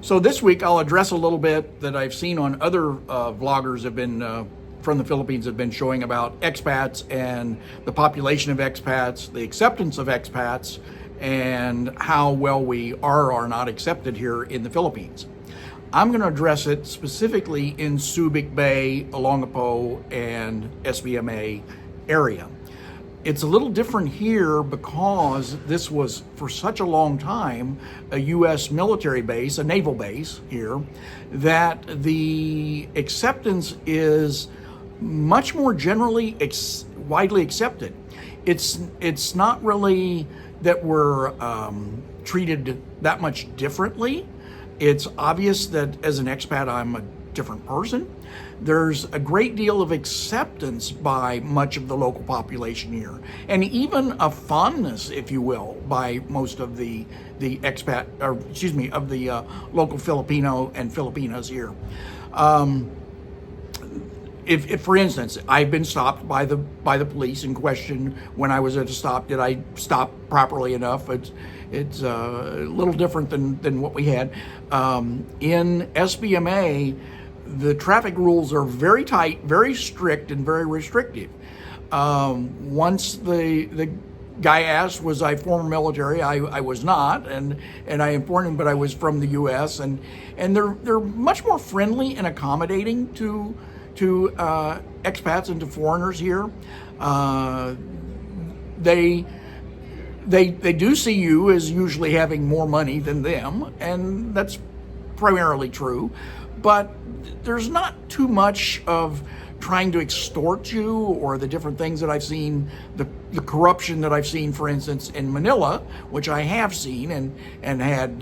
So this week I'll address a little bit that I've seen on other vloggers have been from the Philippines have been showing about expats and the population of expats, the acceptance of expats, and how well we are or not accepted here in the Philippines. I'm going to address it specifically in Subic Bay, Olongapo, and SBMA area. It's a little different here because this was for such a long time a U.S. military base, a naval base here, that the acceptance is much more generally widely accepted. It's not really that we're treated that much differently. It's obvious that as an expat, I'm a different person. There's a great deal of acceptance by much of the local population here, and even a fondness, if you will, by most of the expat, or excuse me, of the local Filipino and Filipinas here. If, for instance, I've been stopped by the police and questioned when I was at a stop, did I stop properly enough? It's a little different than what we had. In SBMA, the traffic rules are very tight, very strict, and very restrictive. Once the guy asked, was I former military? I was not, and I informed him, but I was from the U.S. and they're much more friendly and accommodating to expats and to foreigners here. They do see you as usually having more money than them, and that's primarily true, but there's not too much of trying to extort you or the different things that I've seen, the corruption that I've seen, for instance, in Manila, which I have seen and had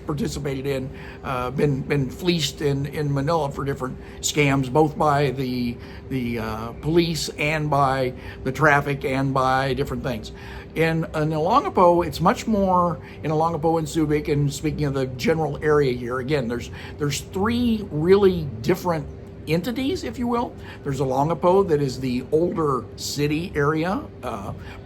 participated in, been fleeced in Manila for different scams, both by the police and by the traffic and by different things. In Olongapo, it's much more in Olongapo and Subic, and speaking of the general area here, again, there's three really different entities, if you will. There's Olongapo, that is the older city area,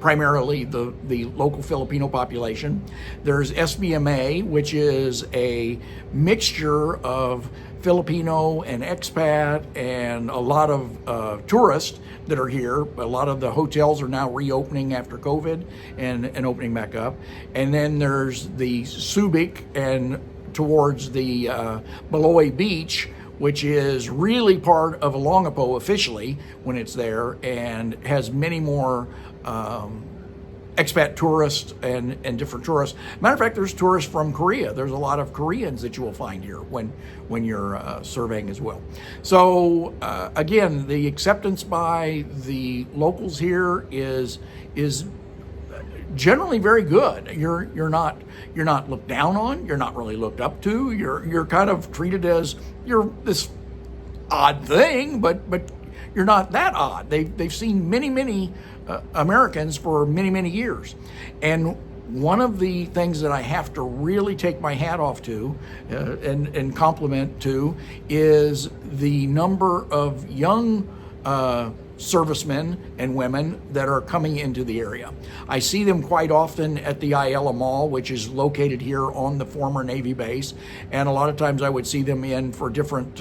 primarily the local Filipino population. There's SBMA, which is a mixture of Filipino and expat and a lot of tourists that are here. A lot of the hotels are now reopening after COVID and opening back up. And then there's the Subic and towards the Baloy Beach, which is really part of Olongapo officially when it's there, and has many more expat tourists and different tourists. Matter of fact, there's tourists from Korea. There's a lot of Koreans that you will find here when you're surveying as well. So again, the acceptance by the locals here is generally very good. You're not looked down on. You're not really looked up to. You're kind of treated as you're this odd thing, but you're not that odd. They've seen many Americans for many years, and one of the things that I have to really take my hat off to and compliment to is the number of young servicemen and women that are coming into the area. I see them quite often at the Ayala Mall, which is located here on the former Navy base, and a lot of times I would see them in for different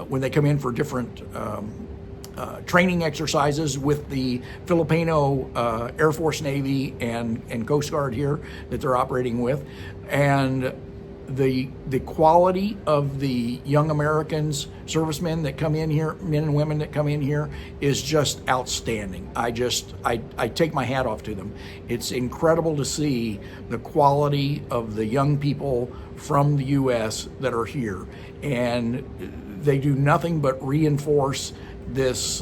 when they come in for different training exercises with the Filipino Air Force, Navy, and Coast Guard here that they're operating with. And the quality of the young Americans, servicemen that come in here, men and women that come in here, is just outstanding. I take my hat off to them. It's incredible to see the quality of the young people from the U.S. that are here, and they do nothing but reinforce this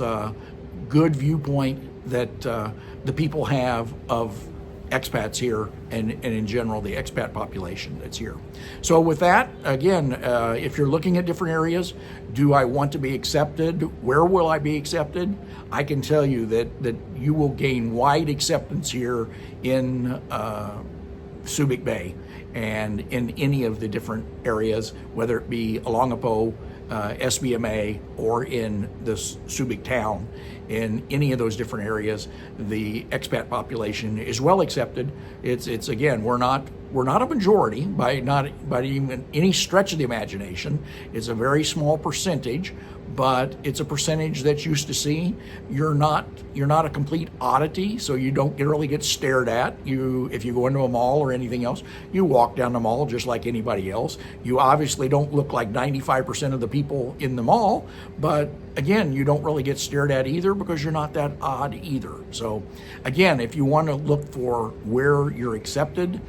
good viewpoint that the people have of expats here and in general the expat population that's here. So with that, again, if you're looking at different areas, do I want to be accepted? Where will I be accepted? I can tell you that you will gain wide acceptance here in Subic Bay and in any of the different areas, whether it be Olongapo, SBMA, or in the Subic town. In any of those different areas, the expat population is well accepted. It's again, we're not we're not a majority by even any stretch of the imagination. It's a very small percentage, but it's a percentage that's used to see. You're not a complete oddity, so you don't really get stared at. If you go into a mall or anything else, you walk down the mall just like anybody else. You obviously don't look like 95% of the people in the mall, but again, you don't really get stared at either because you're not that odd either. So again, if you want to look for where you're accepted,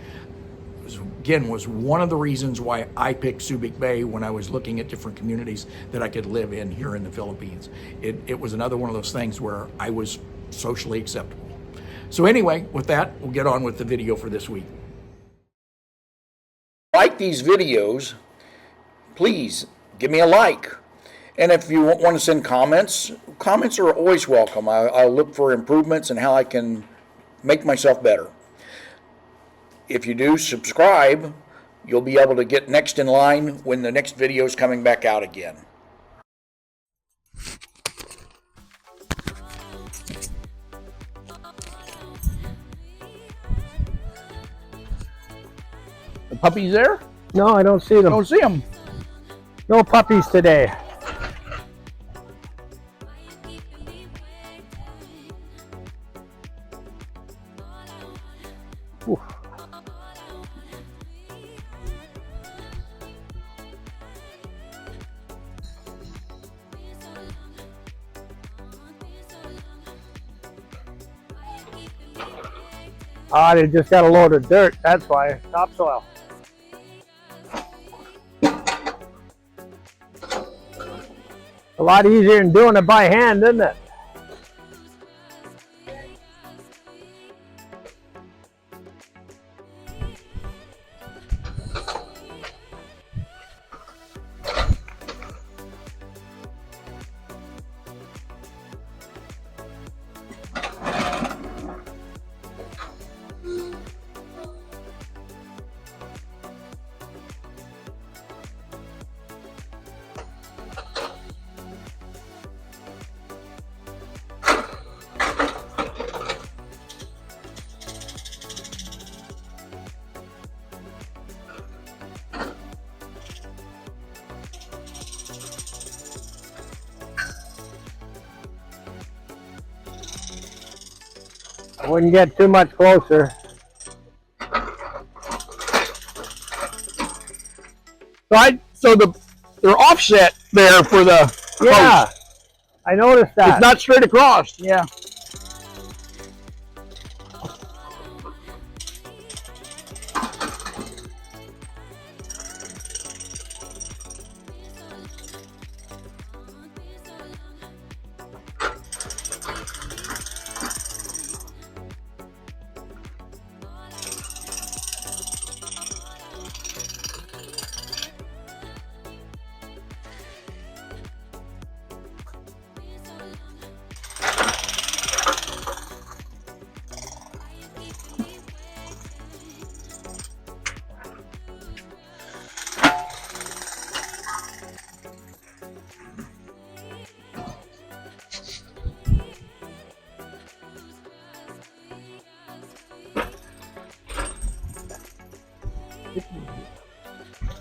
again, was one of the reasons why I picked Subic Bay when I was looking at different communities that I could live in here in the Philippines. It was another one of those things where I was socially acceptable. So anyway, with that, we'll get on with the video for this week. Like these videos, please give me a like. And if you want to send comments are always welcome. I'll look for improvements and how I can make myself better. If you do subscribe, you'll be able to get next in line when the next video is coming back out again. The puppies there? No, I don't see them. Don't see them. No puppies today. Ooh. Ah, they just got a load of dirt, that's why. Topsoil. A lot easier than doing it by hand, isn't it? I wouldn't get too much closer. So they're offset there for the Yeah, post. I noticed that. It's not straight across. Yeah.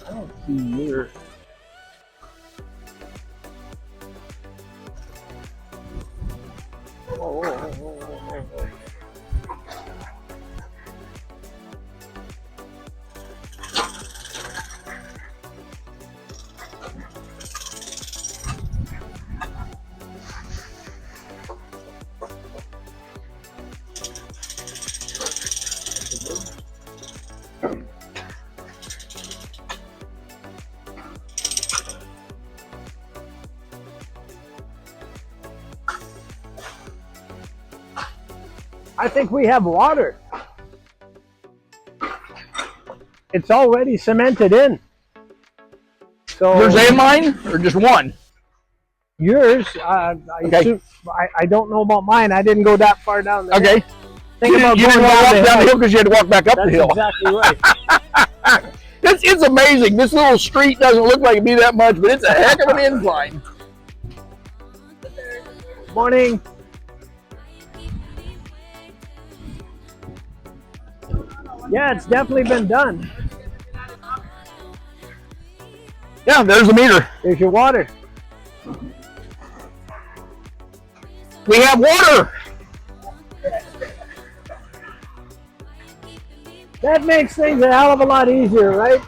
I don't see your. I think we have water. It's already cemented in. So Yours and mine, or just one? yours, Okay. I don't know about mine. I didn't go that far down there. Okay. Think about you going didn't want to walk down the hill because you had to walk back up That's the hill. exactly right. It's amazing. This little street doesn't look like it'd be that much, but it's a heck of an incline. Yeah, it's definitely been done. Yeah, there's the meter. There's your water. We have water. That makes things a hell of a lot easier, right?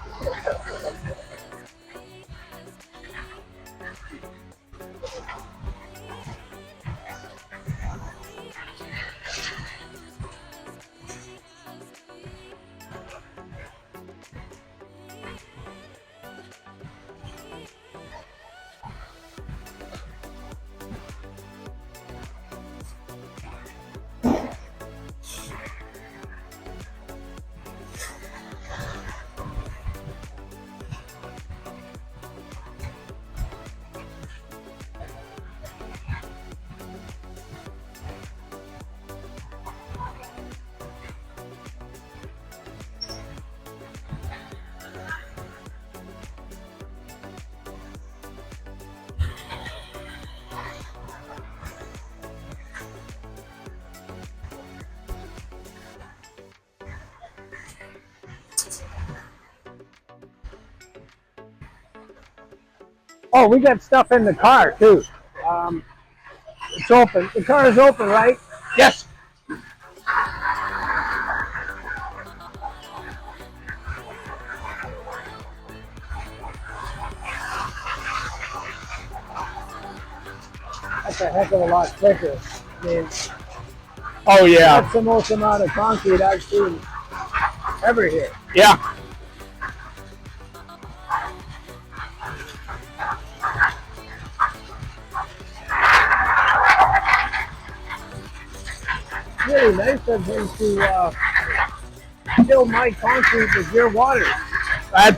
Oh, we got stuff in the car too. It's open. The car is open, right? Yes. That's a heck of a lot quicker. I mean, Oh yeah. that's the most amount of concrete I've seen ever here. Yeah. Really nice of him to fill my concrete with your water.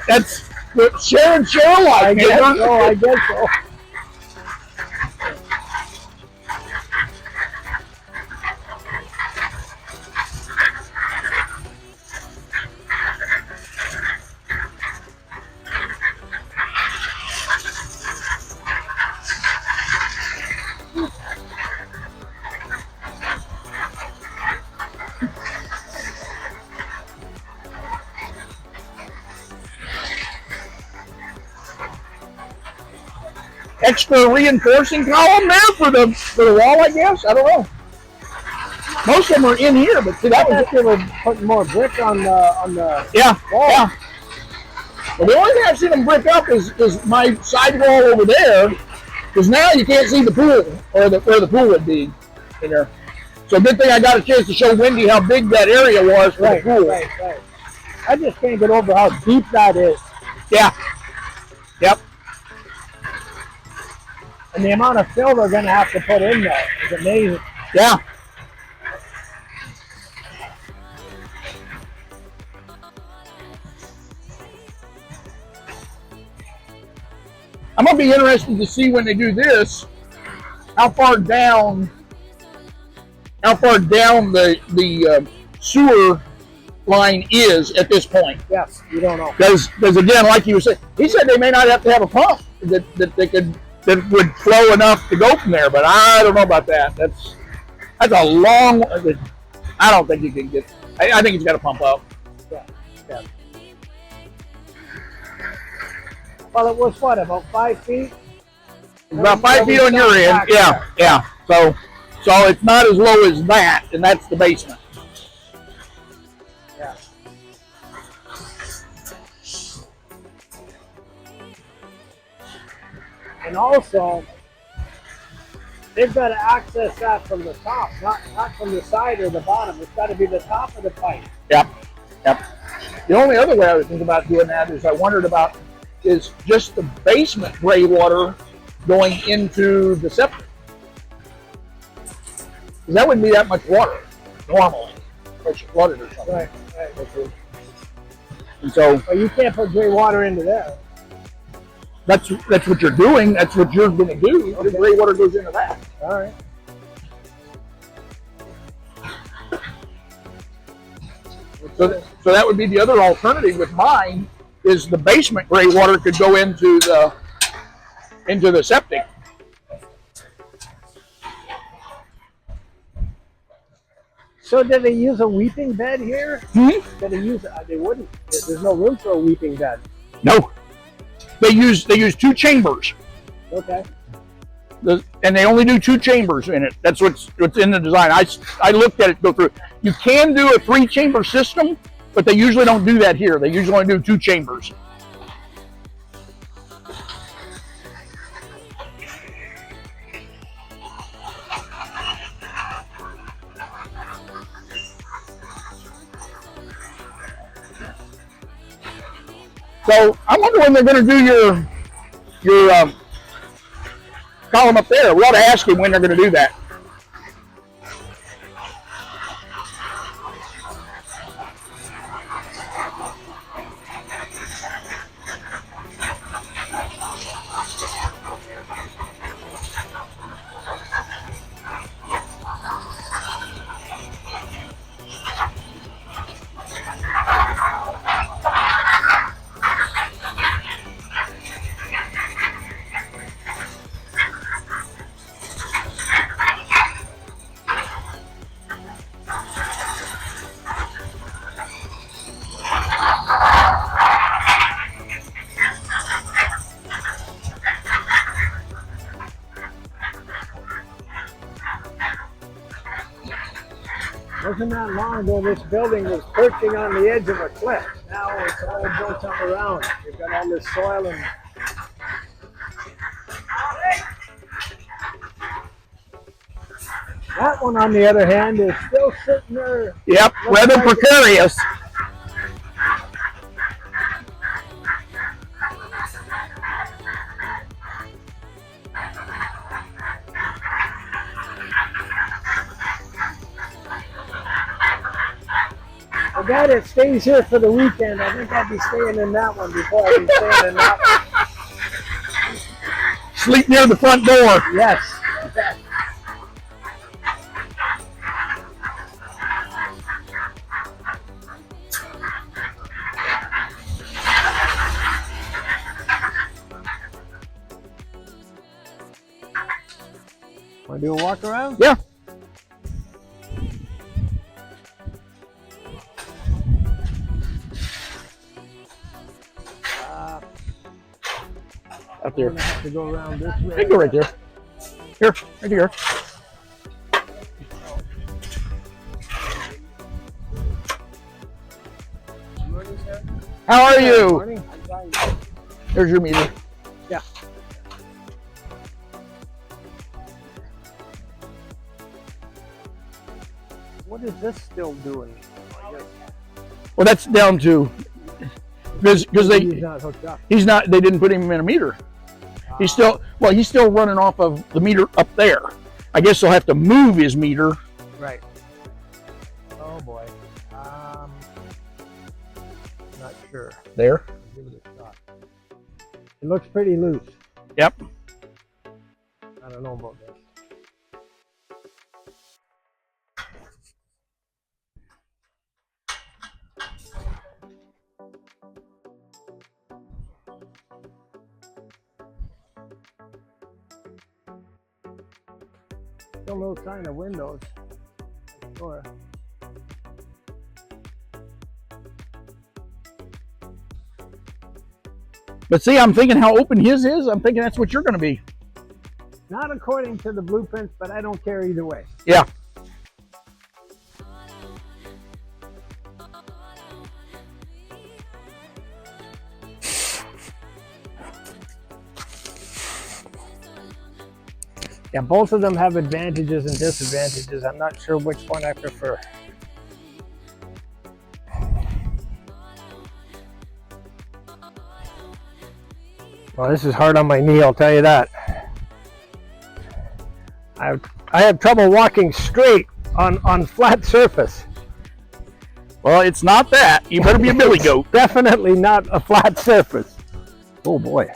That's what share and share alike. I guess so. I guess so. Extra reinforcing column there for the wall, I guess. I don't know. Most of them are in here, but see, that was They were putting more brick on the yeah, wall. yeah. Well, the only thing I've seen them brick up is my side wall over there, because now you can't see the pool or where the pool would be in there. So good thing I got a chance to show Wendy how big that area was for the pool. Right. I just can't get over how deep that is. Yeah. Yep. And the amount of fill they're going to have to put in there is amazing. Yeah. I'm gonna be interested to see when they do this, how far down the sewer line is at this point. Yes, you don't know. Because again, like you were saying, he said they may not have to have a pump that would flow enough to go from there. But I don't know about that. That's a long. I don't think you can get. I think it's got to pump up. Yeah. Well, it was what, about 5 feet? About 5 feet on your end. Yeah. So it's not as low as that, and that's the basement. Yeah. And also, they've got to access that from the top, not from the side or the bottom. It's got to be the top of the pipe. Yep. The only other way I would think about doing that is I wondered about is just the basement gray water going into the septic. Because that wouldn't be that much water normally, unless you flooded or something. Right. And so But you can't put gray water into there. that's what you're doing. That's what you're going to do. Okay. The gray water goes into that. All right. So that would be the other alternative with mine is the basement gray water could go into the septic. So did they use a weeping bed here? Hmm? Did they use? They wouldn't. There's no room for a weeping bed. No. They use 2 chambers. Okay. And they only do 2 chambers in it. That's what's in the design. I looked at it go through. You can do a 3-chamber system, but they usually don't do that here. They usually only do 2 chambers. So I wonder when they're going to do your column up there. We ought to ask him when they're going to do that. Wasn't that long ago this building was perching on the edge of a cliff. Now it's all built up around. You've got all this soil and... That one, on the other hand, is still sitting there. Yep, rather precarious. The guy that stays here for the weekend, I think I'd be staying in that one before I'd be staying in that one. Sleep near the front door. Yes. Want to do a walk around? Yeah. Up there. I'm gonna have to go around this way. Hey, go right there. Here, right here. Morning, sir. How are you? Morning. I'm fine. There's your meter. Yeah. What is this still doing? I guess Well, that's down to because he's they not hooked up. he's not. They didn't put him in a meter. He's still running off of the meter up there. I guess they'll have to move his meter. Right. Oh boy. Not sure. There. Give it a shot. It looks pretty loose. Yep. I don't know about this. Still no sign of windows. Sure. But see, I'm thinking how open his is. I'm thinking that's what you're going to be. Not according to the blueprints, but I don't care either way. Yeah. Yeah, both of them have advantages and disadvantages. I'm not sure which one I prefer. Well, this is hard on my knee, I'll tell you that. I have trouble walking straight on flat surface. Well, it's not that. You better be a billy goat. Definitely not a flat surface. Oh boy.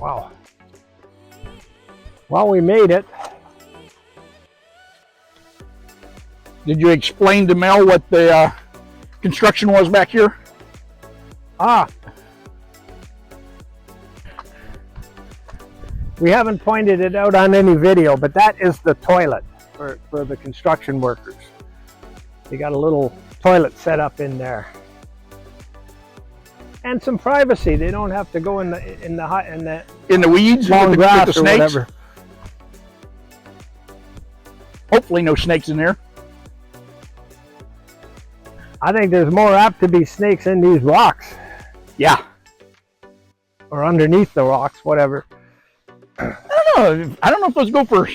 Wow. Well, we made it. Did you explain to Mel what the construction was back here? Ah. We haven't pointed it out on any video, but that is the toilet for the construction workers. They got a little toilet set up in there. And some privacy. They don't have to go in the weeds long with grass the or snakes. whatever. Hopefully no snakes in there. I think there's more apt to be snakes in these rocks. Yeah. Or underneath the rocks, whatever. I don't know if those go for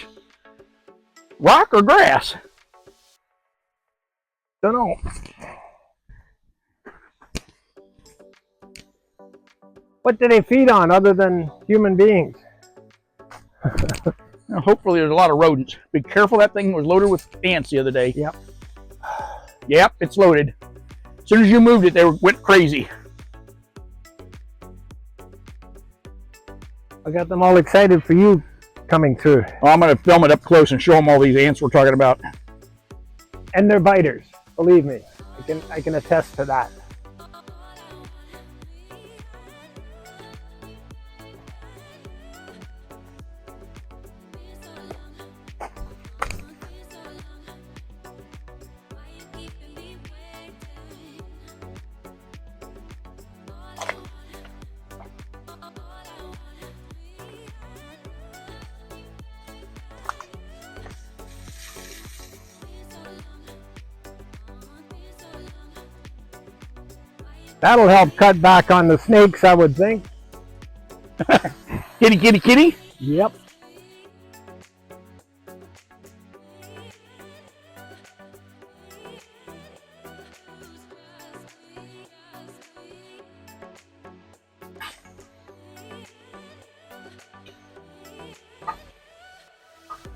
rock or grass. Don't know. What do they feed on other than human beings? Hopefully there's a lot of rodents. Be careful, that thing was loaded with ants the other day. Yep. Yep, it's loaded. As soon as you moved it, they went crazy. I got them all excited for you coming through. Well, I'm going to film it up close and show them all these ants we're talking about. And they're biters, believe me. I can attest to that. That'll help cut back on the snakes, I would think. Kitty, kitty, kitty. Yep.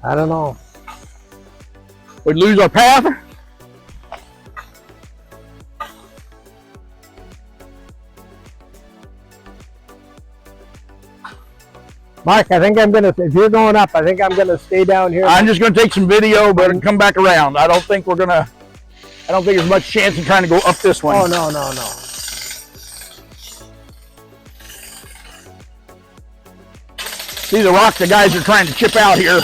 I don't know. We'd lose our path. Mark, I think I'm gonna, if you're going up, I think I'm gonna stay down here. I'm just gonna take some video, but come back around. I don't think there's much chance of trying to go up this one. Oh, no, no, no. See the rock the guys are trying to chip out here.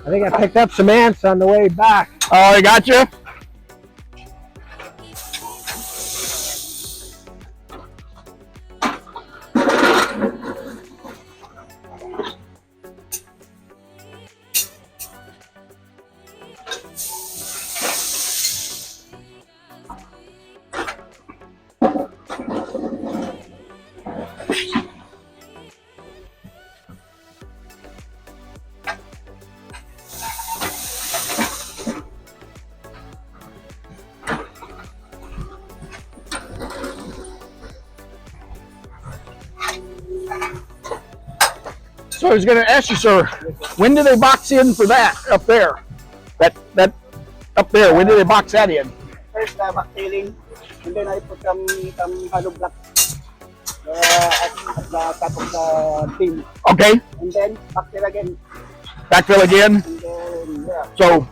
I think I picked up some ants on the way back. Oh, I got you. So I was going to ask you, sir, when do they box in for that up there? That up there, when do they box that in? First, backfilling, and then I put some hollow block at the top of the tin. Okay. And then backfill again. Backfill again. And then, yeah. So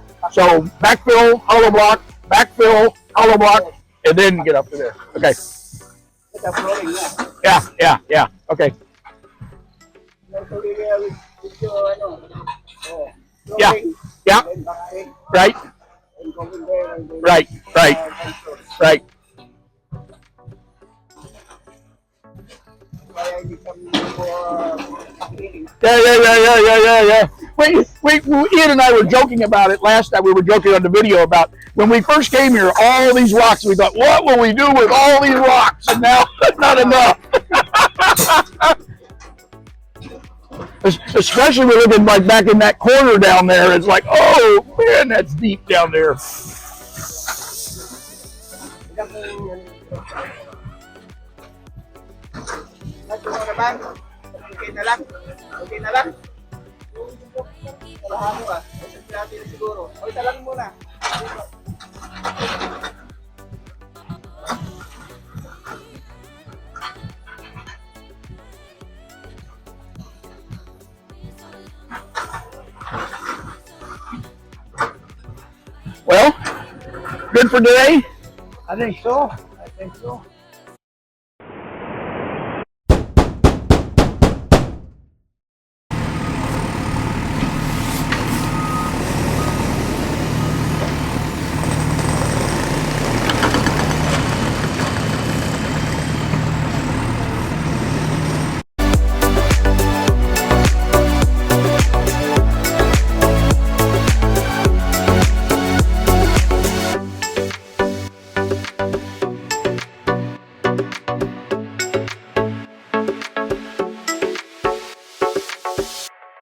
backfill, hollow block, backfill, hollow block, and then get up to there. Okay. It's a flooring, yeah. Yeah. Okay. With your, Yeah. flooring, Yeah. and then backfill, Right. and go in there. And then, Right. Kaya I need some more backfilling. Yeah. Ian and I were joking about it last night. We were joking on the video about when we first came here, all these rocks. We thought, what will we do with all these rocks? And now, not enough. Especially we're looking like back in that corner down there. It's like, oh man, that's deep down there. Okay na lang. Okay na lang. Wala mo ka. Natin siguro. Okay, talangin muna. Well, good for today. I think so. I think so.